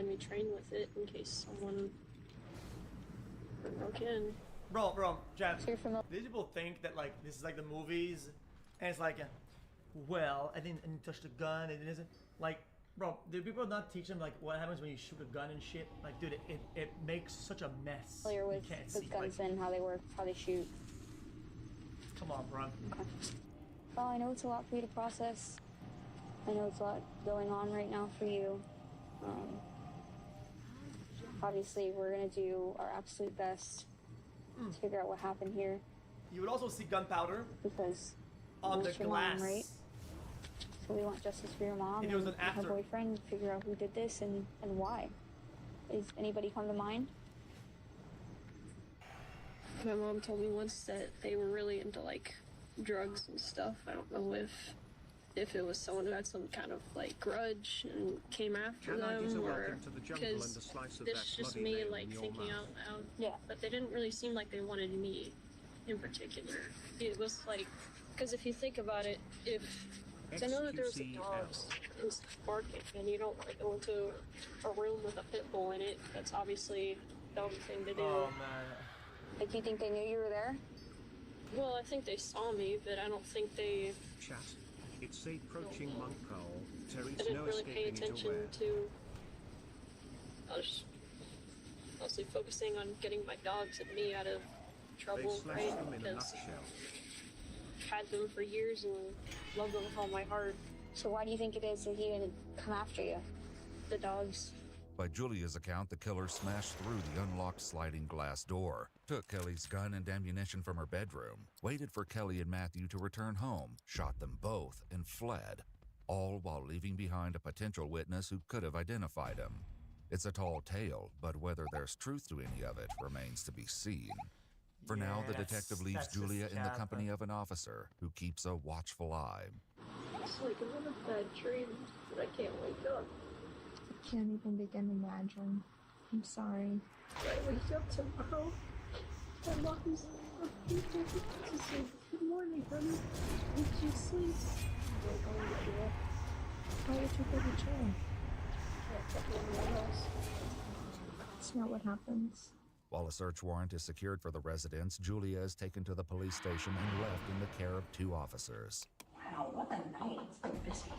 had me train with it in case someone broke in. Bro, Jeff, So you're familiar? these people think that like this is like the movies, and it's like, well, I didn't touch the gun, and it isn't like, bro. Do people not teach them like what happens when you shoot a gun and shit? Like, dude, it makes such a mess. Familiar with, You can't with see, guns like, and how they work, how they shoot? come on, bro. Okay. Well, I know it's a lot for you to process. I know it's a lot going on right now for you. Obviously, we're gonna do our absolute best to figure out what happened here. You would also see gunpowder Because on the it's your glass. mom, right? So we want justice for your mom If it was and an her after. boyfriend, figure out who did this and why. Is anybody come to mind? My mom told me once that they were really into like drugs and stuff. I don't know if it was someone who had some kind of like grudge and came after them, or because this is just me like thinking out loud. Yeah. But they didn't really seem like they wanted me in particular. It was like, because if you think about it, because I know that there was dogs and stuff barking, and you don't want to go into a room with a pit bull in it. That's obviously a dumb thing to do. Oh man. Like, you think they knew you were there? Well, I think they saw me, but I don't think they. Chat. It's approaching monk call. I Terry's didn't no really pay escaping it attention aware. to. I was mostly focusing on getting my dogs and me out of They trouble, slashed right? them in a Because nutshell. I've had them for years and love them with all my heart. So why do you think it is that he didn't come after you? The dogs. By Julia's account, the killer smashed through the unlocked sliding glass door, took Kelly's gun and ammunition from her bedroom, waited for Kelly and Matthew to return home, shot them both, and fled, all while leaving behind a potential witness who could have identified him. It's a tall tale, but whether there's truth to any of it remains to be seen. For now, the detective leaves that's just Julia in the cap. company of an officer who keeps a watchful eye. It's like I'm in a bad dream, but I can't wake up. I can't even begin to imagine. I'm sorry. I wake up tomorrow. My mom's to say good morning, honey. Did you sleep? Why would you go to jail? That's not what happens. While a search warrant is secured for the residence, Julia is taken to the police station and left in the care of 2 officers. Wow, what a night. It's been busy.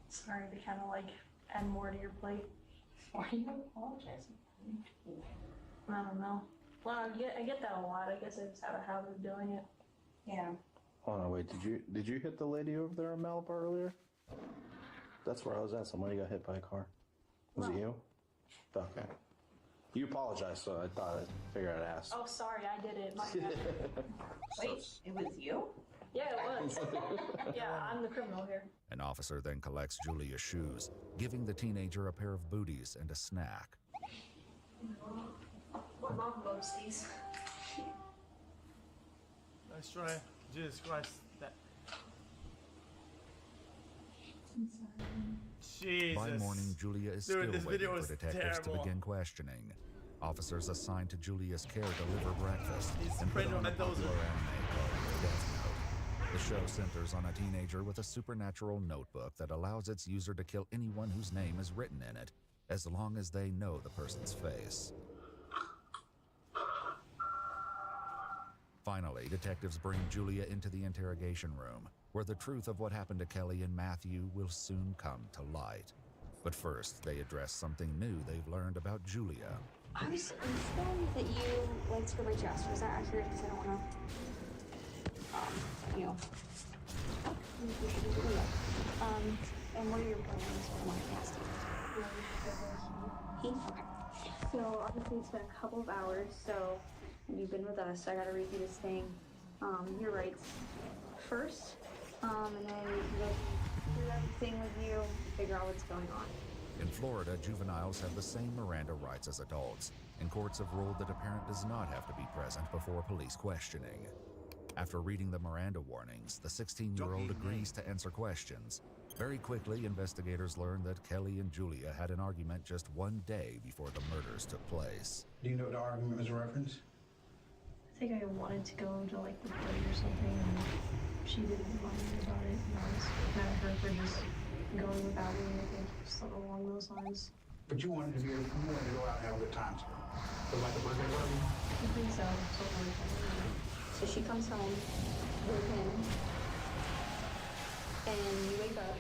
Sorry to kind of like add more to your plate. Why are you apologizing? I don't know. Well, I get that a lot. I guess I just have a habit of doing it. Yeah. Hold on, wait, did you hit the lady over there in Malibu earlier? That's where I was at. Somebody got hit by a car. Was it you? Okay. You apologized, so I thought I'd figure I'd ask. Oh, sorry, I did it. My bad. Wait, it was you? Yeah, it was. Yeah, I'm the criminal here. An officer then collects Julia's shoes, giving the teenager a pair of booties and a snack. My mom loves these. Nice try. Jesus Christ. That. Jesus. By morning, Julia is Dude, this still video waiting is for detectives terrible. to begin questioning. Officers assigned to Julia's care deliver breakfast He's and put Fredo on a Mendoza. popular anime called Death Note. The show centers on a teenager with a supernatural notebook that allows its user to kill anyone whose name is written in it, as long as they know the person's face. Finally, detectives bring Julia into the interrogation room, where the truth of what happened to Kelly and Matthew will soon come to light. But first, they address something new they've learned about Julia. I was informed that you like to go by Jess. Was that accurate? Because I don't want to, you know. And what are your plans for my casting? He? Okay. So obviously it's been a couple of hours, so you've been with us. I gotta review this thing. Your rights first, and then go through everything with you, figure out what's going on. In Florida, juveniles have the same Miranda rights as adults, and courts have ruled that a parent does not have to be present before police questioning. After reading the Miranda warnings, the 16-year-old agrees to answer questions. Very quickly, investigators learn that Kelly and Julia had an argument just one day before the murders took place. Do you know what the argument was a reference? I think I wanted to go to like the party or something, and she didn't want me about it. And I was mad at her for just going without me. I think something along those lines. But you wanted to go out and have a good time. So like a birthday party? I think so. So she comes home with him, and you wake up,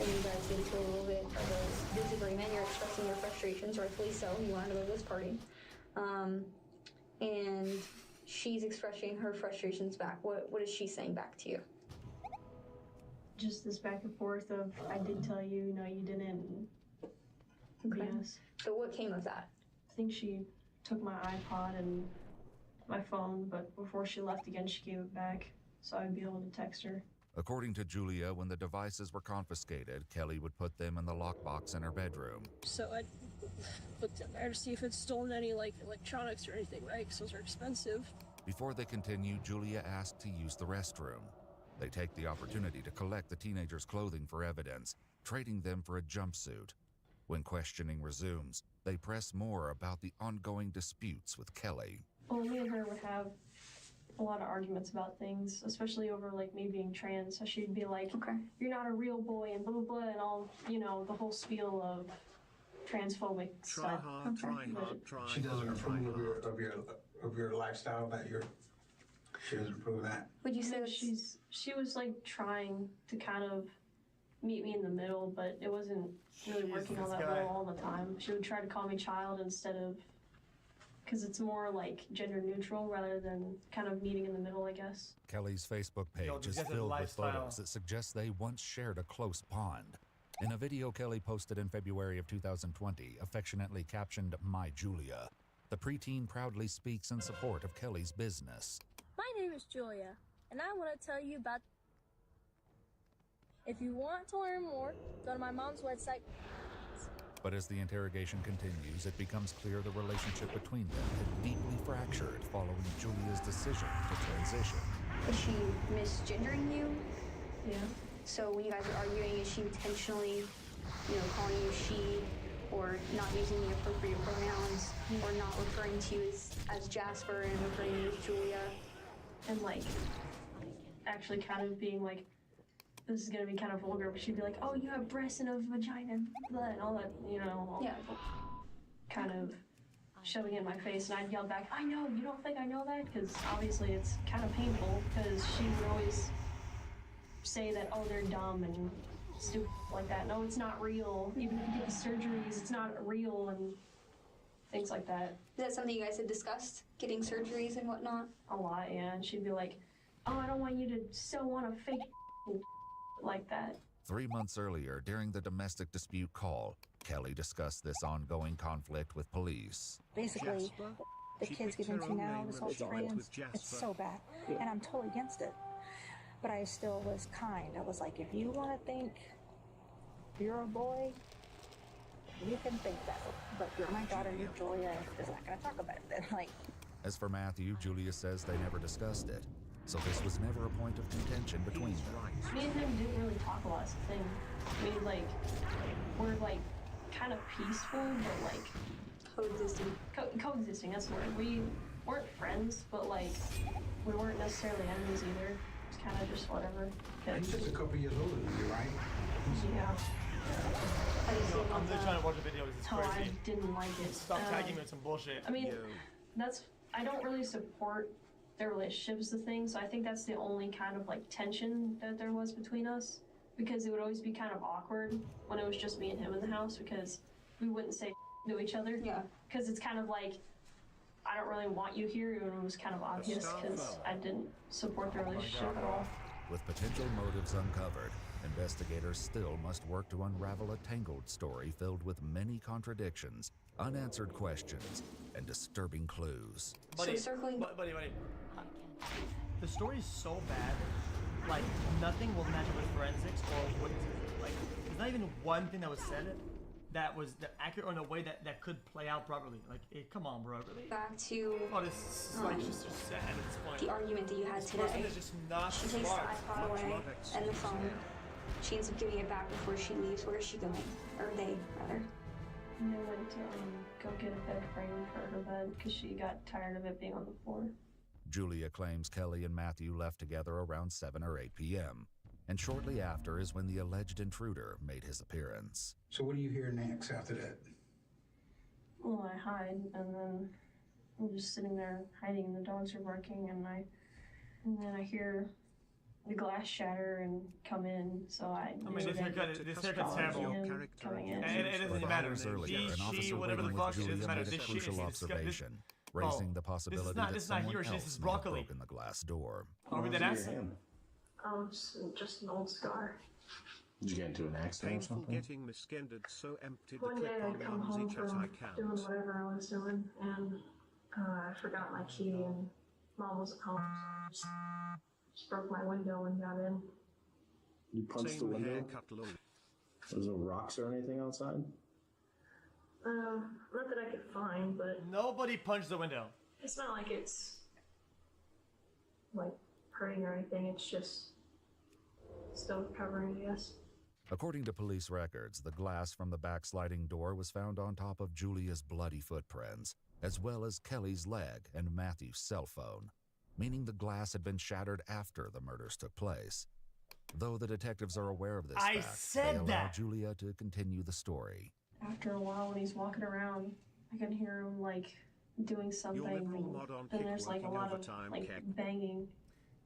and you guys get into a little bit of a disagreement. You're expressing your frustrations, rightfully so. You wanted to go to this party. And she's expressing her frustrations back. What is she saying back to you? Just this back and forth of, I did tell you, no, you didn't. Okay. Yes. So what came of that? I think she took my iPod and my phone, but before she left again, she gave it back so I'd be able to text her. According to Julia, when the devices were confiscated, Kelly would put them in the lockbox in her bedroom. So I'd look in there to see if it's stolen any like electronics or anything, right? Because those are expensive. Before they continue, Julia asked to use the restroom. They take the opportunity to collect the teenager's clothing for evidence, trading them for a jumpsuit. When questioning resumes, they press more about the ongoing disputes with Kelly. Well, me and her would have a lot of arguments about things, especially over like me being trans. So she'd be like, Okay. "You're not a real boy," and blah blah blah, and all, you know, the whole spiel of transphobic Try stuff. hard, try hard, try She doesn't hard, try approve hard. of your lifestyle that she doesn't approve of that. Would you say And that's... she was like trying to kind of meet me in the middle, but it wasn't really working on this that guy. well all the time. She would try to call me child instead of, because it's more like gender neutral rather than kind of meeting in the middle, I guess. Kelly's Facebook page Yo, is this guy's a filled with lifestyle. photos that suggest they once shared a close bond. In a video Kelly posted in February of 2020, affectionately captioned, "My Julia," the preteen proudly speaks in support of Kelly's business. My name is Julia, and I want to tell you about... If you want to learn more, go to my mom's website. But as the interrogation continues, it becomes clear the relationship between them had deeply fractured following Julia's decision to transition. Is she misgendering you? Yeah. So when you guys are arguing, is she intentionally, calling you she, or not using the appropriate pronouns, or not referring to you as Jasper and referring to you as Julia? And like actually kind of being like, this is gonna be kind of vulgar, but she'd be like, "Oh, you have breasts and a vagina," and blah, and all that, Yeah. kind of shoving it in my face, and I'd yell back, "I know, you don't think I know that?" Because obviously it's kind of painful, because she would always say that, "Oh, they're dumb and stupid like that. No, it's not real. Even if you get the surgeries, it's not real," and things like that. Is that something you guys had discussed, getting surgeries and whatnot? A lot, yeah. And she'd be like, "Oh, I don't want you to sew on a fake," like that. 3 months earlier, during the domestic dispute call, Kelly discussed this ongoing conflict with police. Basically, Jasper? the She kids picked get her into own now, name this and whole was trans, with Jasper. it's so bad, and I'm totally against it. But I still was kind. I was like, if you want to think you're a boy, you can think that. But you're my daughter, you're Julia, is not going to talk about it then. Like, As for Matthew, Julia says they never discussed it, so this was never a point of contention between He's them. right. Me and him didn't really talk a lot, it's the thing. We're like kind of peaceful, but like Coexisting. coexisting, that's the word. We weren't friends, but like we weren't necessarily enemies either. It's kind of just whatever. He's just a couple years older than you, right? Yeah. How do you feel I'm about just that? trying to watch the video. This is So I crazy. didn't like it. Stop tagging me with some bullshit. I mean, I don't really support their relationships, the thing, so I think that's the only kind of like tension that there was between us, because it would always be kind of awkward when it was just me and him in the house, because we wouldn't say to each other. Yeah. Because it's kind of like, I don't really want you here, and it was kind of obvious because I didn't support the relationship at all. With potential motives uncovered, investigators still must work to unravel a tangled story filled with many contradictions, unanswered questions, and disturbing clues. Buddy, So circling- buddy. The story is so bad, like nothing will match up with forensics or witnesses. Like, there's not even one thing that was said that was accurate or in a way that could play out properly. Like, come on, bro, really? Back to Oh, this is like just sad at this point. the argument that you had This person today. is just not She takes the smart. iPod away and the phone. She ends up giving it back before she leaves. Where is she going? Or they, rather. And they went to go get a bed frame for her bed because she got tired of it being on the floor. Julia claims Kelly and Matthew left together around 7 or 8 p.m., and shortly after is when the alleged intruder made his appearance. So what do you hear next after that? well, I hide, and then I'm just sitting there hiding, and the dogs are barking, and then I hear the glass shatter and come in, so I mean, this haircut's terrible. Coming in. It doesn't matter. Hours earlier, He, an she, officer whatever the waiting fuck, with it doesn't Julia matter. made a This shit crucial is observation, raising the possibility that this is not someone Hiroshi, this else is may have broccoli. broken the glass door. Are we dead ass? Just an old scar. Did you get into an accident or Painful something? getting misgendered, so empty the One day clip I'd on come home Mumsy Chat from I doing can't. whatever I was doing, and I forgot my key, and Mom wasn't home. So I just broke my window and got in. You punched the Same window? haircut look. There's no rocks or anything outside? Not that I could find, but Nobody punched the window. it's not like it's like hurting or anything. It's just still recovering, I guess. According to police records, the glass from the backsliding door was found on top of Julia's bloody footprints, as well as Kelly's leg and Matthew's cell phone, meaning the glass had been shattered after the murders took place. Though the detectives are aware of this fact, they allow Julia to continue the story. After a while, when he's walking around, I can hear him like doing something. Then there's like a lot of like banging.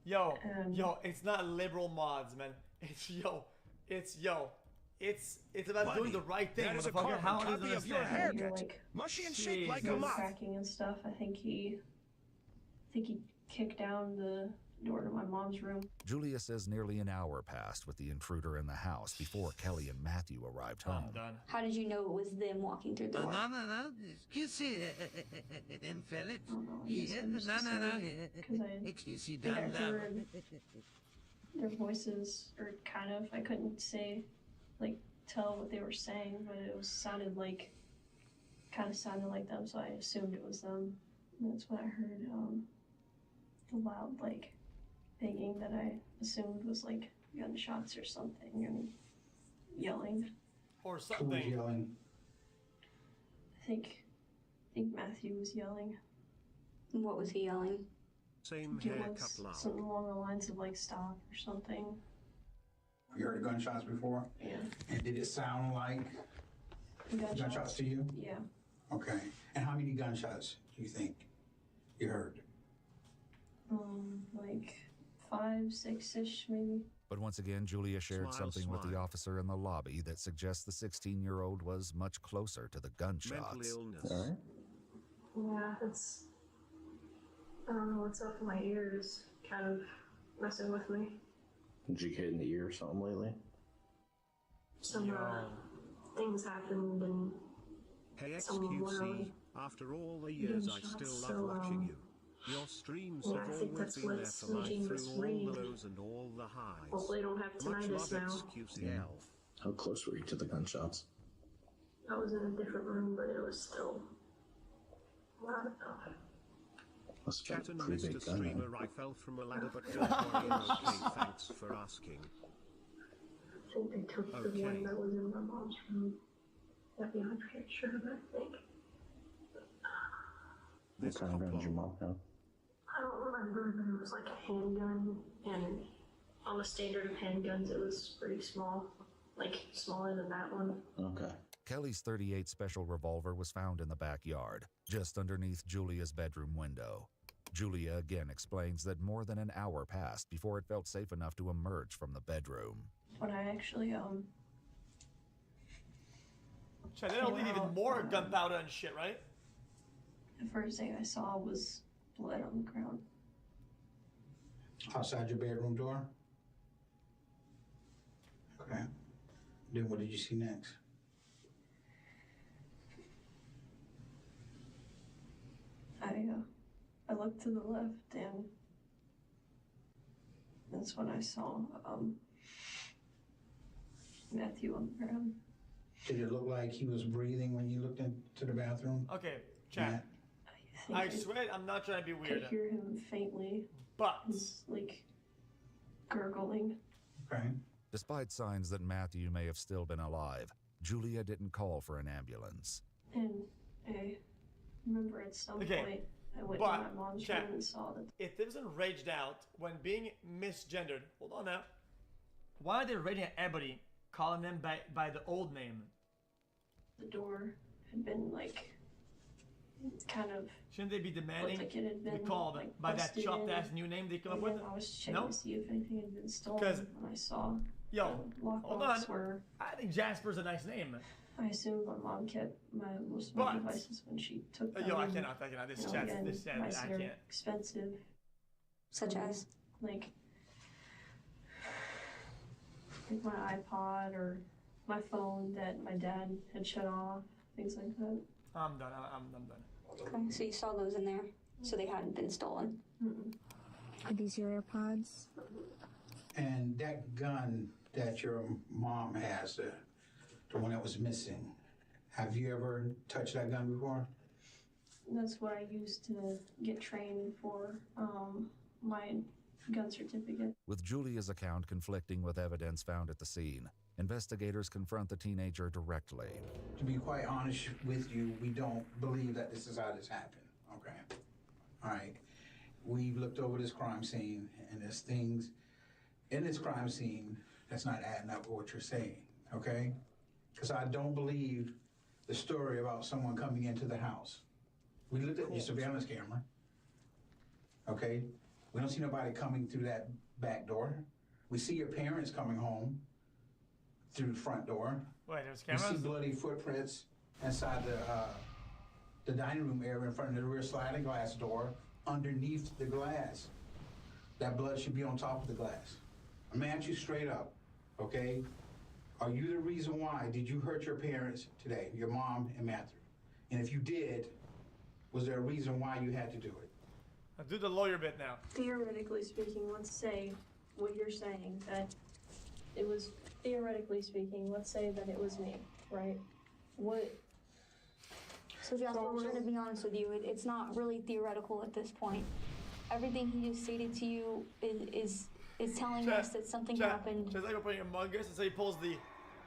Yo, it's not liberal mods, man. It's about doing the right thing, motherfucker. How does it understand? Like, mushy and shaped like a moth. Cracking and stuff. I think he kicked down the door to my mom's room. Julia says nearly an hour passed with the intruder in the house before Kelly and Matthew arrived home. How did you know it was them walking through the door? No. You see, then Philip. Excuse me, I heard their voices, or kind of. I couldn't say, like, tell what they were saying, but it sounded like them, so I assumed it was them. And that's when I heard the loud, like, banging that I assumed was like gunshots or something, and yelling. Or something. Who was yelling? I think Matthew was yelling. What was he yelling? Same It haircut was loud. something along the lines of like stop or something. You heard gunshots before? Yeah. And did it sound like gunshots to you? Yeah. Okay. And how many gunshots do you think you heard? Like 5, 6-ish maybe. But once again, Julia shared Smile, something with the smile. officer in the lobby that suggests the 16-year-old was much closer to the gunshots. Mental illness. All right. Yeah, I don't know what's up in my ears, kind of messing with me. Did you get in the ear or something lately? Some things happened, and Hey someone went XQC, on after all the years I still love watching you. Your streams yeah, have I think always that's been there what's for life making through this all read. the lows and all the highs. Hopefully I don't have Much tinnitus love now. XQCL. How close were you to the gunshots? I was in a different room, but it was still loud enough. Must have Chat been and a pretty Mr. big gun. Streamer, I fell from a ladder, but don't worry, I'm okay, thanks for asking. I think they took the Okay. one that was in my mom's room. I'd be 100% sure, but I think. What kind of gun did your mom have? I don't remember, but it was like a handgun, and on the standard of handguns, it was pretty small. Like, smaller than that one. Okay. Kelly's .38 special revolver was found in the backyard, just underneath Julia's bedroom window. Julia again explains that more than an hour passed before it felt safe enough to emerge from the bedroom. When I actually, Shit, they don't leave even more gunpowder and shit, right? the first thing I saw was blood on the ground. Outside your bedroom door? Okay. Then what did you see next? I looked to the left, and that's when I saw, Matthew on the ground. Did it look like he was breathing when you looked into the bathroom? Okay, chat. I swear I'm not trying to be I weird. could hear him faintly. But he's like gurgling. Okay. Despite signs that Matthew may have still been alive, Julia didn't call for an ambulance. And I remember at some point I went to but, my mom's chat, room and saw that. if they wasn't raged out when being misgendered, hold on now. Why are they raging at everybody, calling them by the old name? The door had been like kind of Shouldn't they be demanding like it had to be been, called like, by that busted chopped in. ass new name they come up And with? then I was checking No? to see if anything had been stolen. 'Cause- And I saw Yo, hold on. lockbox where I think Jasper's a nice name. I assume my mom kept most of my But- devices when she took them. Yo, I and, cannot. This you know, chat, again, this chat, I prices are can't. expensive. Such as? Like my iPod or my phone that my dad had shut off, things like that. I'm done. I'm done. Okay, so you saw those in there, so they hadn't been stolen. Are these your AirPods? And that gun that your mom has, the one that was missing, have you ever touched that gun before? That's what I used to get trained for my gun certificate. With Julia's account conflicting with evidence found at the scene, investigators confront the teenager directly. To be quite honest with you, we don't believe that this is how this happened, okay? All right. We've looked over this crime scene, and there's things in this crime scene that's not adding up with what you're saying, okay? Because I don't believe the story about someone coming into the house. We looked at your surveillance camera, okay? We don't see nobody coming through that back door. We see your parents coming home through the front door. Wait, there's We see cameras? bloody footprints inside the dining room area in front of the rear sliding glass door underneath the glass. That blood should be on top of the glass. I'm gonna ask you straight up, okay? Are you the reason why? Did you hurt your parents today, your mom and Matthew? And if you did, was there a reason why you had to do it? I'll do the lawyer bit now. Theoretically speaking, let's say what you're saying, that it was, theoretically speaking, let's say that it was me, right? What? So Jasper, we're gonna be honest with you, it's not really theoretical at this point. Everything he just stated to you is telling us that something happened. Just like we're putting Among Us, and so he pulls the,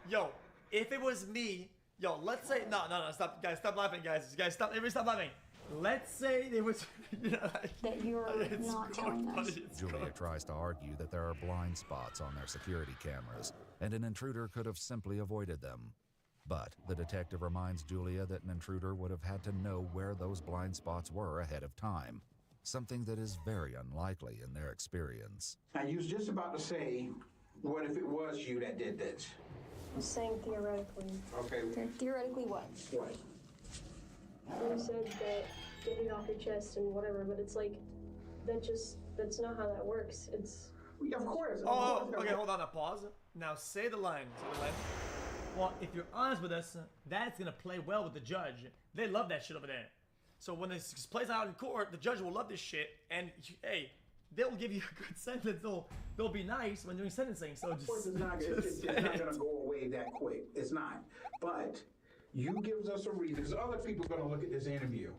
yo, if it was me, yo, let's say, no, stop, guys, stop laughing, guys, stop, everybody stop laughing. Let's say it was, you know, like, that you're not telling us. Julia tries to argue that there are blind spots on their security cameras, and an intruder could have simply avoided them. But the detective reminds Julia that an intruder would have had to know where those blind spots were ahead of time, something that is very unlikely in their experience. Now, you was just about to say, what if it was you that did this? I'm saying theoretically. Okay. Theoretically what? What? You said that get it off your chest and whatever, but it's like, that's not how that works. It's... Of course. Oh, okay, hold on, pause. Now say the line. Well, if you're honest with us, that's gonna play well with the judge. They love that shit over there. So when this plays out in court, the judge will love this shit, and hey, they'll give you a good sentence. They'll be nice when doing sentencing. So Of course, it's not gonna go away that quick. It's not. But you gives us a reason. Because other people are gonna look at this interview,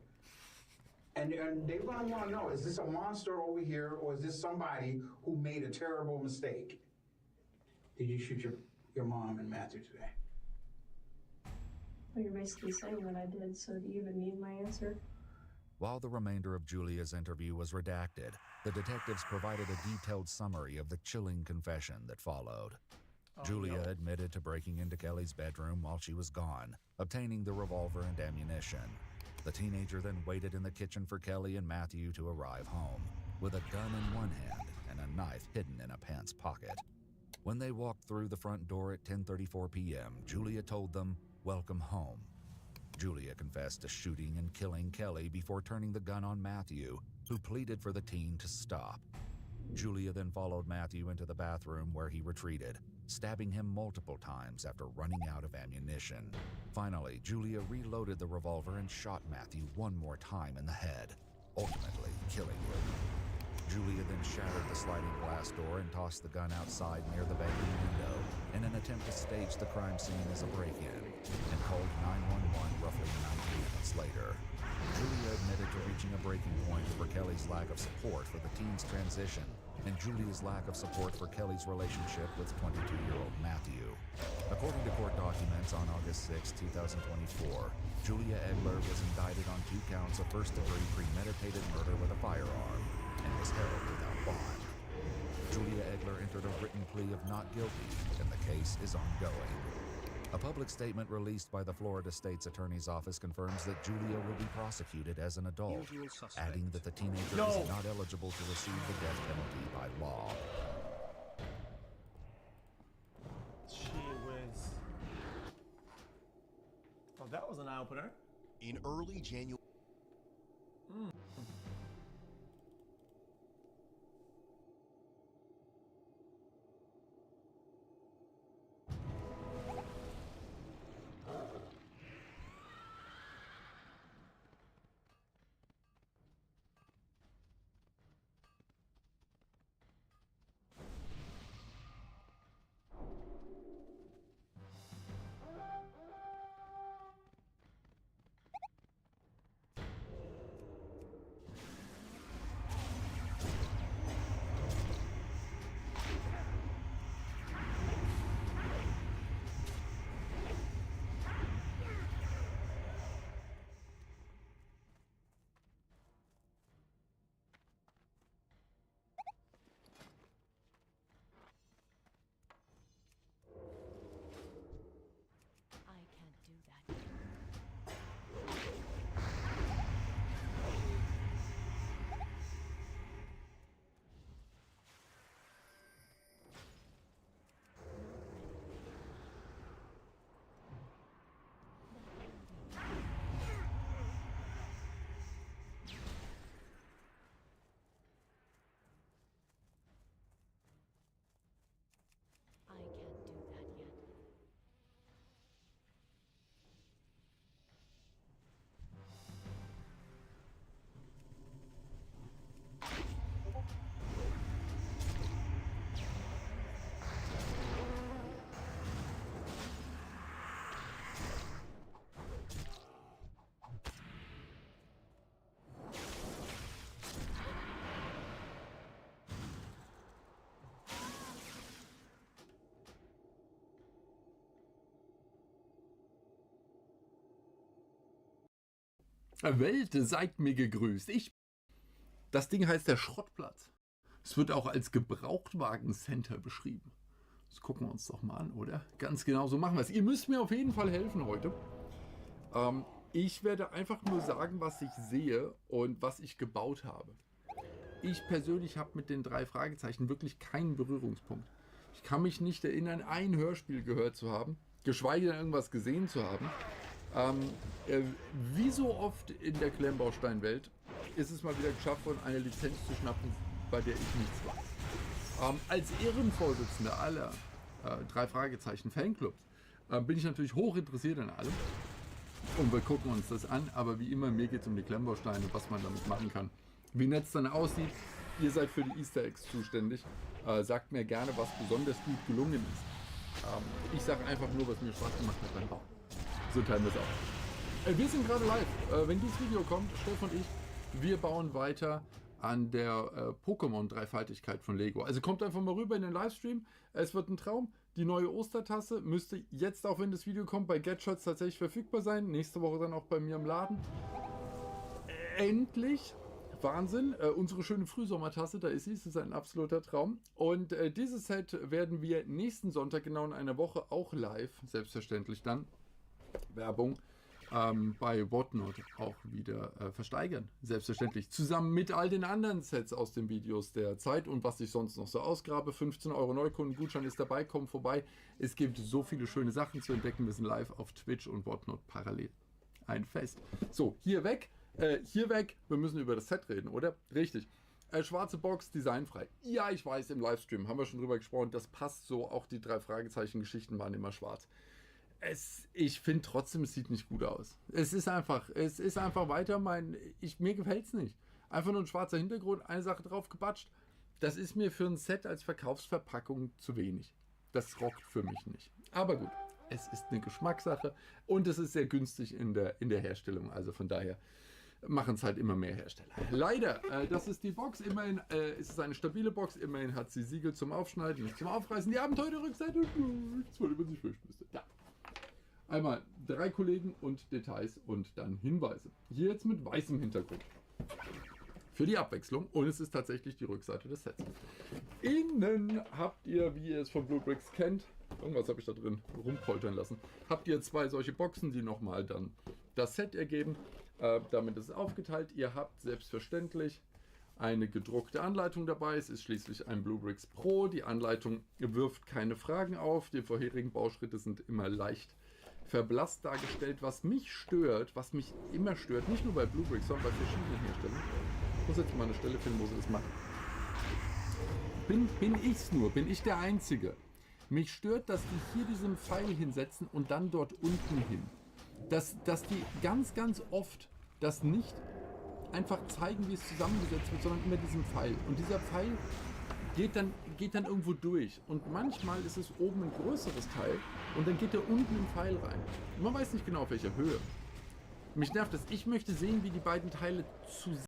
and they're gonna want to know: is this a monster over here, or is this somebody who made a terrible mistake? Did you shoot your mom and Matthew today? Well, you're basically saying that I did, so do you even need my answer? While the remainder of Julia's interview was redacted, the detectives provided a detailed summary of the chilling confession that followed. Julia admitted to breaking into Kelly's bedroom while she was gone, obtaining the revolver and ammunition. The teenager then waited in the kitchen for Kelly and Matthew to arrive home, with a gun in one hand and a knife hidden in a pants pocket. When they walked through the front door at 10:34 p.m., Julia told them, "Welcome home." Julia confessed to shooting and killing Kelly before turning the gun on Matthew, who pleaded for the teen to stop. Julia then followed Matthew into the bathroom where he retreated, stabbing him multiple times after running out of ammunition. Finally, Julia reloaded the revolver and shot Matthew one more time in the head, ultimately killing him. Julia then shattered the sliding glass door and tossed the gun outside near the bedroom window in an attempt to stage the crime scene as a break-in, and called 911 roughly 90 minutes later. Julia admitted to reaching a breaking point over Kelly's lack of support for the teen's transition and Julia's lack of support for Kelly's relationship with 22-year-old Matthew. According to court documents on August 6, 2024, Julia Egler was indicted on 2 counts of first-degree premeditated murder with a firearm and was held without bond. Julia Egler entered a written plea of not guilty, and the case is ongoing. A public statement released by the Florida State's Attorney's Office confirms that Julia will be prosecuted as an adult, adding that the teenager is not eligible to receive the death penalty by law. She was. Oh, that was an eye opener. In early January. Welt, seid mir gegrüßt. Das Ding heißt der Schrottplatz. Es wird auch als Gebrauchtwagen-Center beschrieben. Das gucken wir uns doch mal an, oder? Ganz genau so machen wir es. Ihr müsst mir auf jeden Fall helfen heute. Ich werde einfach nur sagen, was ich sehe und was ich gebaut habe. Ich persönlich habe mit den 3 Fragezeichen wirklich keinen Berührungspunkt. Ich kann mich nicht erinnern, ein Hörspiel gehört zu haben, geschweige denn irgendwas gesehen zu haben. Wie so oft in der Klemmbaustein-Welt ist es mal wieder geschafft worden, eine Lizenz zu schnappen, bei der ich nichts weiß. Als Ehrenvorsitzender aller 3 Fragezeichen Fanclubs bin ich natürlich hoch interessiert an allem und wir gucken uns das an, aber wie immer, mir geht es um die Klemmbausteine, was man damit machen kann. Wie nett es dann aussieht, ihr seid für die Easter Eggs zuständig, sagt mir gerne, was besonders gut gelungen ist. Ich sage einfach nur, was mir Spaß gemacht hat beim Bauen. So teilen wir es auch. Wir sind gerade live. Wenn dieses Video kommt, Steff und ich, wir bauen weiter an der Pokémon-Dreifaltigkeit von Lego. Also kommt einfach mal rüber in den Livestream. Es wird ein Traum. Die neue Ostertasse müsste jetzt, auch wenn das Video kommt, bei GetShots tatsächlich verfügbar sein. Nächste Woche dann auch bei mir im Laden. Endlich! Wahnsinn. Unsere schöne Frühsommertasse, da ist sie. Es ist ein absoluter Traum. Und dieses Set werden wir nächsten Sonntag, genau in einer Woche, auch live, selbstverständlich dann, Werbung, bei Whatnot auch wieder versteigern. Selbstverständlich. Zusammen mit all den anderen Sets aus den Videos der Zeit und was ich sonst noch so ausgrabe. 15 € Neukundengutschein ist dabei, kommt vorbei. Es gibt so viele schöne Sachen zu entdecken. Wir sind live auf Twitch und Whatnot parallel. Ein Fest. So, hier weg. Wir müssen über das Set reden, oder? Richtig. Schwarze Box, designfrei. Ja, ich weiß, im Livestream haben wir schon drüber gesprochen. Das passt so. Auch die 3 Fragezeichen-Geschichten waren immer schwarz. Ich finde trotzdem, es sieht nicht gut aus. Es ist einfach weiter mir gefällt es nicht. Einfach nur ein schwarzer Hintergrund, eine Sache drauf gebatscht. Das ist mir für ein Set als Verkaufsverpackung zu wenig. Das rockt für mich nicht. Aber gut, es ist eine Geschmackssache und es ist sehr günstig in der Herstellung. Also von daher machen es halt immer mehr Hersteller. Leider, das ist die Box. Immerhin ist es eine stabile Box. Immerhin hat sie Siegel zum Aufschneiden, nicht zum Aufreißen. Die Abenteuerrückseite, nichts, worüber man sich fürchten müsste. Ja. Einmal 3 Kollegen und Details und dann Hinweise. Hier jetzt mit weißem Hintergrund. Für die Abwechslung. Und es ist tatsächlich die Rückseite des Sets. Innen habt ihr, wie ihr es von Blue Bricks kennt, Irgendwas habe ich da drin rumpoltern lassen. Habt ihr 2 solche Boxen, die nochmal dann das Set ergeben. Damit ist es aufgeteilt. Ihr habt selbstverständlich eine gedruckte Anleitung dabei. Es ist schließlich ein Bluebricks Pro. Die Anleitung wirft keine Fragen auf. Die vorherigen Bauschritte sind immer leicht verblasst dargestellt. Was mich stört, was mich immer stört, nicht nur bei Bluebricks, sondern bei verschiedenen Herstellern. Ich muss jetzt mal eine Stelle finden, wo sie das machen. Bin ich's nur? Bin ich der Einzige? Mich stört, dass die hier diesen Pfeil hinsetzen und dann dort unten hin. Dass die ganz, ganz oft das nicht einfach zeigen, wie es zusammengesetzt wird, sondern immer diesen Pfeil. Und dieser Pfeil geht dann irgendwo durch. Und manchmal ist es oben ein größeres Teil und dann geht der unten im Pfeil rein. Und man weiß nicht genau, auf welcher Höhe. Mich nervt das. Ich möchte sehen, wie die beiden Teile zusammen